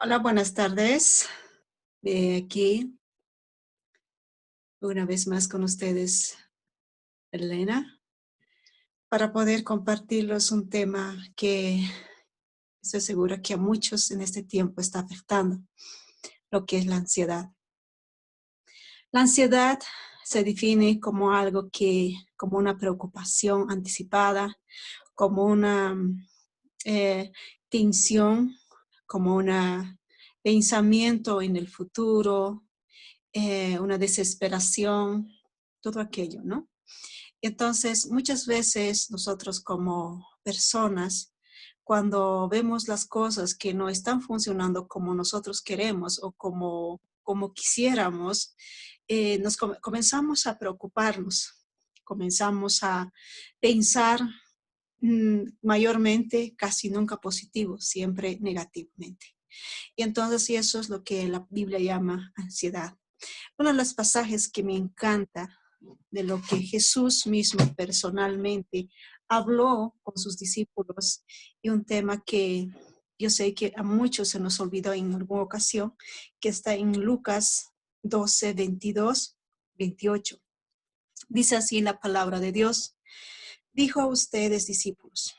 Hola, buenas tardes. Aquí una vez más con ustedes, Elena, para poder compartirles un tema que estoy segura que a muchos en este tiempo está afectando, lo que es la ansiedad. La ansiedad se define como algo como una preocupación anticipada, como una eh, tensión, como un pensamiento en el futuro, una desesperación, todo aquello, ¿no? Entonces, muchas veces nosotros como personas, cuando vemos las cosas que no están funcionando como nosotros queremos o como quisiéramos, comenzamos a preocuparnos, comenzamos a pensar mayormente, casi nunca positivo, siempre negativamente. Y entonces, y eso es lo que la Biblia llama ansiedad. Uno de los pasajes que me encanta de lo que Jesús mismo personalmente habló con sus discípulos y un tema que yo sé que a muchos se nos olvidó en alguna ocasión, que está en Lucas 12, 22, 28. Dice así la palabra de Dios. Dijo a ustedes, discípulos,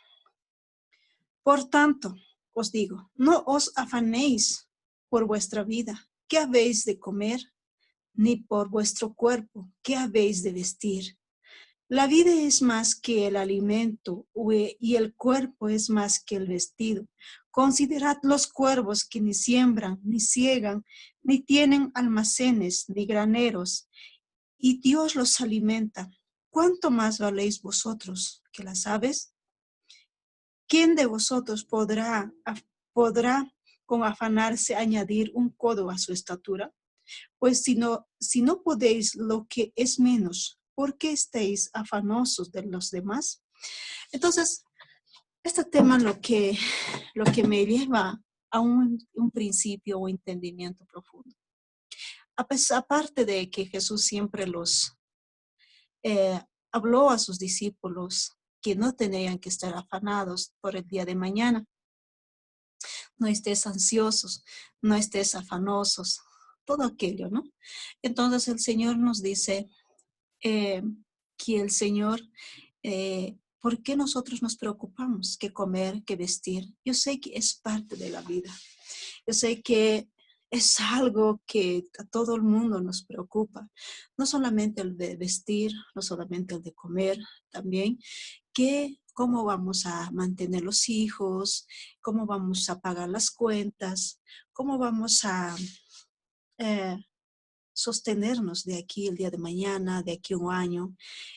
por tanto, os digo, no os afanéis por vuestra vida, qué habéis de comer, ni por vuestro cuerpo, qué habéis de vestir. La vida es más que el alimento y el cuerpo es más que el vestido. Considerad los cuervos que ni siembran, ni ciegan, ni tienen almacenes, ni graneros, y Dios los alimenta. ¿Cuánto más valéis vosotros que las aves? ¿Quién de vosotros podrá con afanarse añadir un codo a su estatura? Pues si no podéis lo que es menos, ¿por qué estáis afanosos de los demás? Entonces, este tema lo que me lleva a un principio o entendimiento profundo. Aparte de que Jesús siempre eh, habló a sus discípulos que no tenían que estar afanados por el día de mañana. No estés ansiosos, no estés afanosos, todo aquello, ¿no? Entonces el Señor nos dice eh, que el Señor, ¿por qué nosotros nos preocupamos? ¿Qué comer, qué vestir? Yo sé que es parte de la vida. Yo sé que es algo que a todo el mundo nos preocupa. No solamente el de vestir, no solamente el de comer, también que cómo vamos a mantener los hijos, cómo vamos a pagar las cuentas, cómo vamos a eh, sostenernos de aquí el día de mañana, de aquí un año.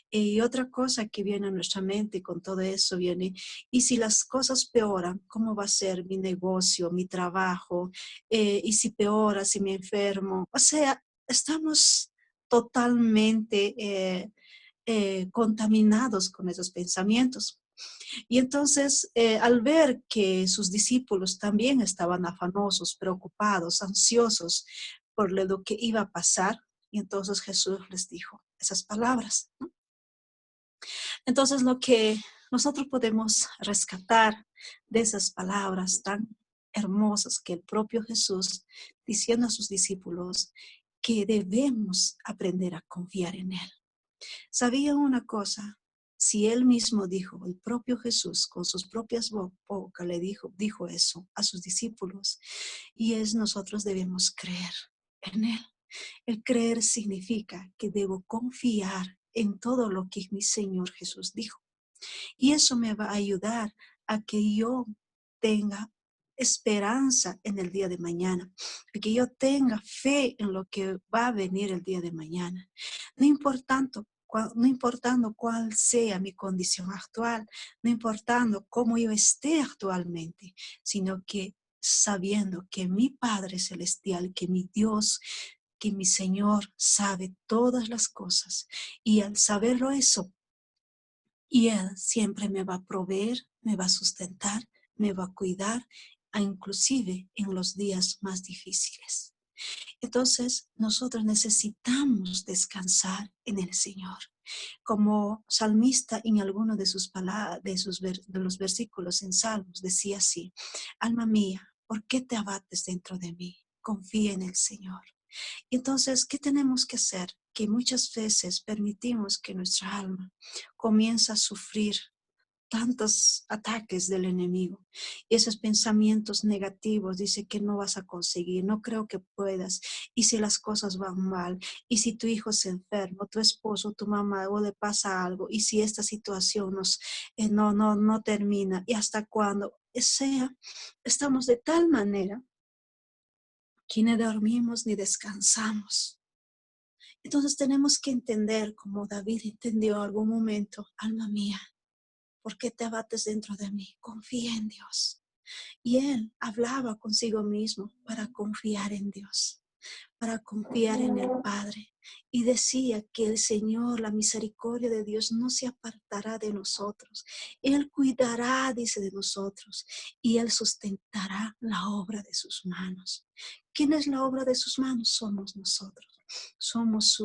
Y otra cosa que viene a nuestra mente con todo eso viene, y si las cosas peoran, ¿cómo va a ser mi negocio, mi trabajo? Y si peora, si me enfermo. O sea, estamos totalmente contaminados con esos pensamientos. Y entonces, al ver que sus discípulos también estaban afanosos, preocupados, ansiosos por lo que iba a pasar, y entonces Jesús les dijo esas palabras, ¿no? Entonces, lo que nosotros podemos rescatar de esas palabras tan hermosas que el propio Jesús diciendo a sus discípulos que debemos aprender a confiar en Él. ¿Sabía una cosa? Si Él mismo dijo, el propio Jesús con sus propias bocas le dijo eso a sus discípulos, y es nosotros debemos creer en Él. El creer significa que debo confiar en todo lo que mi Señor Jesús dijo. Y eso me va a ayudar a que yo tenga esperanza en el día de mañana, a que yo tenga fe en lo que va a venir el día de mañana. No importando cuál sea mi condición actual, no importando cómo yo esté actualmente, sino que sabiendo que mi Padre Celestial, que mi Dios, que mi Señor sabe todas las cosas. Y al saberlo eso, y Él siempre me va a proveer, me va a sustentar, me va a cuidar, inclusive en los días más difíciles. Entonces, nosotros necesitamos descansar en el Señor. Como salmista en alguno de sus palabras, de los versículos en Salmos, decía así: alma mía, ¿Por qué te abates dentro de mí? Confía en el Señor. Entonces, ¿qué tenemos que hacer? Que muchas veces permitimos que nuestra alma comience a sufrir tantos ataques del enemigo. Y esos pensamientos negativos, dice que no vas a conseguir, no creo que puedas. Y si las cosas van mal, y si tu hijo se enferma, tu esposo, tu mamá, o le pasa algo, y si esta situación no termina, y hasta cuando sea, estamos de tal manera que ni dormimos ni descansamos. Entonces tenemos que entender, como David entendió en algún momento, alma mía, ¿por qué te abates dentro de mí? Confía en Dios. Y él hablaba consigo mismo para confiar en Dios, para confiar en el Padre. Y decía que el Señor, la misericordia de Dios no se apartará de nosotros. Él cuidará, dice, de nosotros, y Él sustentará la obra de sus manos. ¿Quién es la obra de sus manos? Somos nosotros. Somos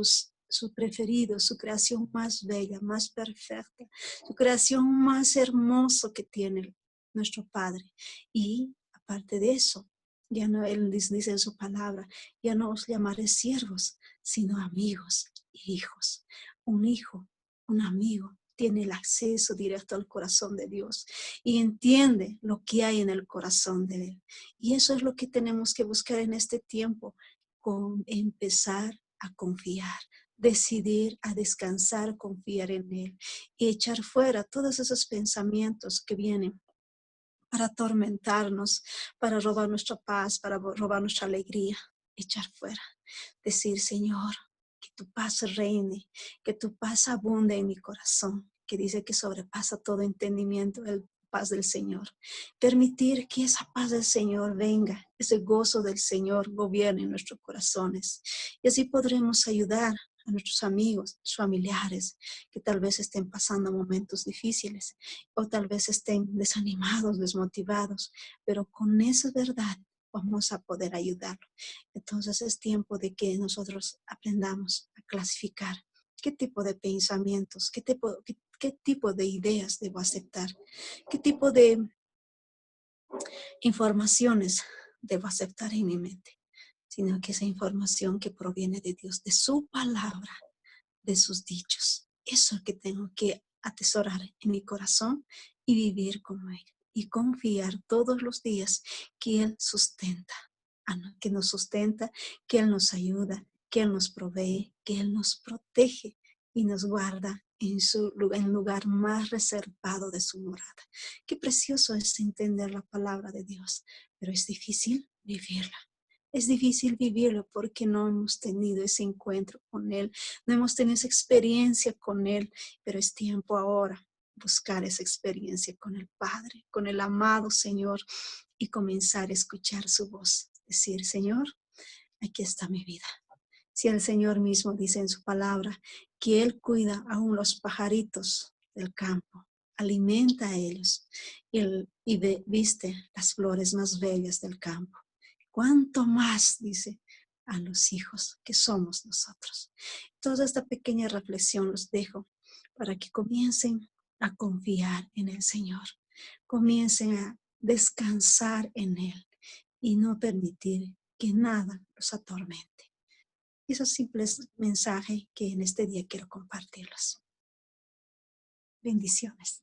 su preferido, su creación más bella, más perfecta, su creación más hermosa que tiene nuestro Padre. Y aparte de eso, ya no, Él dice en su palabra, ya no os llamaré siervos, sino amigos y hijos. Un hijo, un amigo, tiene el acceso directo al corazón de Dios y entiende lo que hay en el corazón de Él. Y eso es lo que tenemos que buscar en este tiempo, con empezar a confiar, decidir a descansar, confiar en Él y echar fuera todos esos pensamientos que vienen para atormentarnos, para robar nuestra paz, para robar nuestra alegría, echar fuera. Decir, Señor, que tu paz reine, que tu paz abunde en mi corazón, que dice que sobrepasa todo entendimiento, el paz del Señor. Permitir que esa paz del Señor venga, ese gozo del Señor gobierne en nuestros corazones. Y así podremos ayudar a nuestros amigos, familiares, que tal vez estén pasando momentos difíciles o tal vez estén desanimados, desmotivados, pero con esa verdad vamos a poder ayudarlo. Entonces es tiempo de que nosotros aprendamos a clasificar qué tipo de pensamientos, qué tipo de ideas debo aceptar, qué tipo de informaciones debo aceptar en mi mente, sino que esa información que proviene de Dios, de su palabra, de sus dichos. Eso es que tengo que atesorar en mi corazón y vivir como Él. Y confiar todos los días que Él sustenta, que nos sustenta, que Él nos ayuda, que Él nos provee, que Él nos protege y nos guarda en el lugar más reservado de su morada. Qué precioso es entender la palabra de Dios, pero es difícil vivirla. Es difícil vivirlo porque no hemos tenido ese encuentro con Él, no hemos tenido esa experiencia con Él, pero es tiempo ahora buscar esa experiencia con el Padre, con el amado Señor y comenzar a escuchar su voz. Decir, Señor, aquí está mi vida. Si el Señor mismo dice en su palabra que Él cuida aún los pajaritos del campo, alimenta a ellos y viste las flores más bellas del campo. ¿Cuánto más, dice, a los hijos que somos nosotros? Toda esta pequeña reflexión los dejo para que comiencen a confiar en el Señor, comiencen a descansar en Él y no permitir que nada los atormente. Esos simples mensajes que en este día quiero compartirlos. Bendiciones.